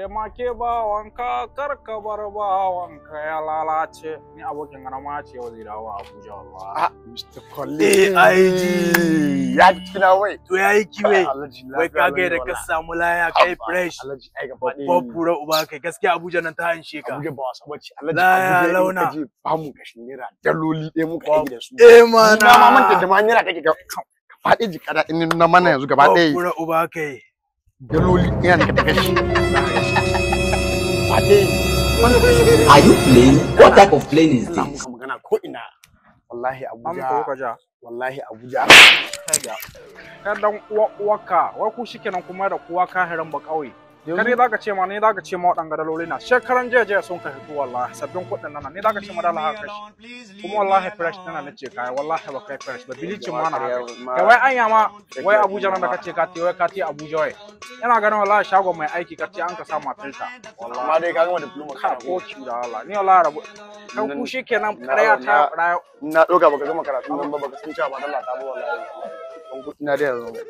Taimake bawanka kar ka bar bawanka ya lalace. Ni abokin garama ce yau zai dawo Abuja wallahi. Ah, Mr. Collins. AIG. Ya kina wai. To yayi kiwe. Wai ka ga da ka samu laya kai fresh. Babban fura uba kai gaskiya Abuja nan ta hanshe ka. Abuja ba wasa bace. Alhaji Abuja kaje ba mu kashin naira daloli ɗaya muka yi da su. Mana. Na mamanta da ma naira kake ga faɗi jikada in na mana yanzu gaba ɗaya. Fura uba kai. Daloli ɗaya ne ka ta kashi. Are you playing? What type of plane is this? Magana ko ina. Wallahi Abuja. Wallahi Abuja. Kai dan uwaka, wai ku shikenan kuma da kowa ka hiran ba kauye. Kare zaka ce ma ne zaka ce ma waɗanga daloli na. Shekaran jeje sun ka hito wallahi sabbin kuɗin nan ne zaka ce ma dala haka shi. Kuma wallahi fresh tana nace kai wallahi ba kai fresh ba bilicin ma na haka. Kai wai anya ma wai Abuja nan da kace ka te wai ka te Abuja wai. Ina ganin wallahi shagon mai aiki kace an ka sa ma filter. Wallahi amma dai ka ga diploma ka ko ki da Allah. Ni wallahi rabu. Kan ku shikenan ƙarya ta rayo. Na doka baka gama karatu nan ba baka san cewa ba dalla ta ba wallahi. Ina da yanzu.